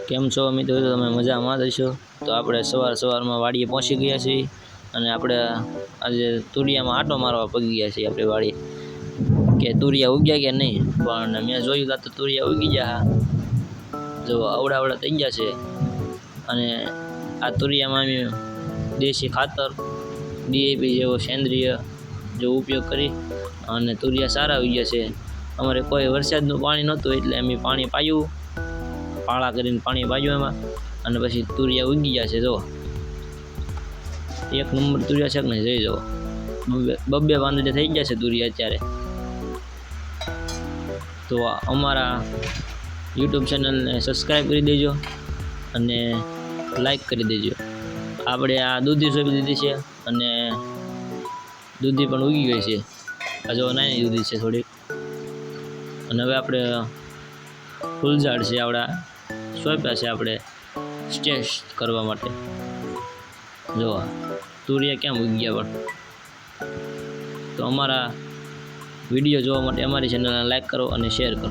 કેમ છો મિત્રો? તમે મજામાં હશો? તો આપણે સવારમાં વાડીએ પહોંચી ગયા છીએ અને આપણે આજે તુરિયામાં આટો મારવા પગી ગયા છીએ આપણી વાડીએ કે તુરિયા ઉગ્યા કે નહીં. પણ મેં જોયું તો તુરિયા ઉગી ગયા. જો આવડા થઈ ગયા છે. અને આ તુરિયામાં અમે દેશી ખાતર ડીએપી જેવો સેન્દ્રિય જો ઉપયોગ કરી અને તુરિયા સારા ઉગ્યા છે. અમારે કોઈ વરસાદનું પાણી નહોતું એટલે અમે પાણી પાયું, પાળા કરીને પાણી પાયું એમાં, અને પછી તુરિયા ઉગી ગયા છે. જો એક નંબર તુરિયા છે કે નહીં જોઈ જાઓ. બબ્બે પાંદડે થઈ ગયા છે તુરિયા અત્યારે. તો અમારા યુટ્યુબ ચેનલને સબસ્ક્રાઈબ કરી દેજો અને લાઈક કરી દેજો. આપણે આ દૂધી સોંપી દીધી છે અને દૂધી પણ ઉગી ગઈ છે. હજુ નાની દૂધી છે થોડીક. અને હવે આપણે ફૂલઝાડ છે આવડા સોંપ્યા છે આપણે સ્ટેજ કરવા માટે. જો તુરિયા કેમ ઉગી ગયા. પણ તો અમારા વિડીયો જોવા માટે અમારી ચેનલને લાઈક કરો અને શેર કરો.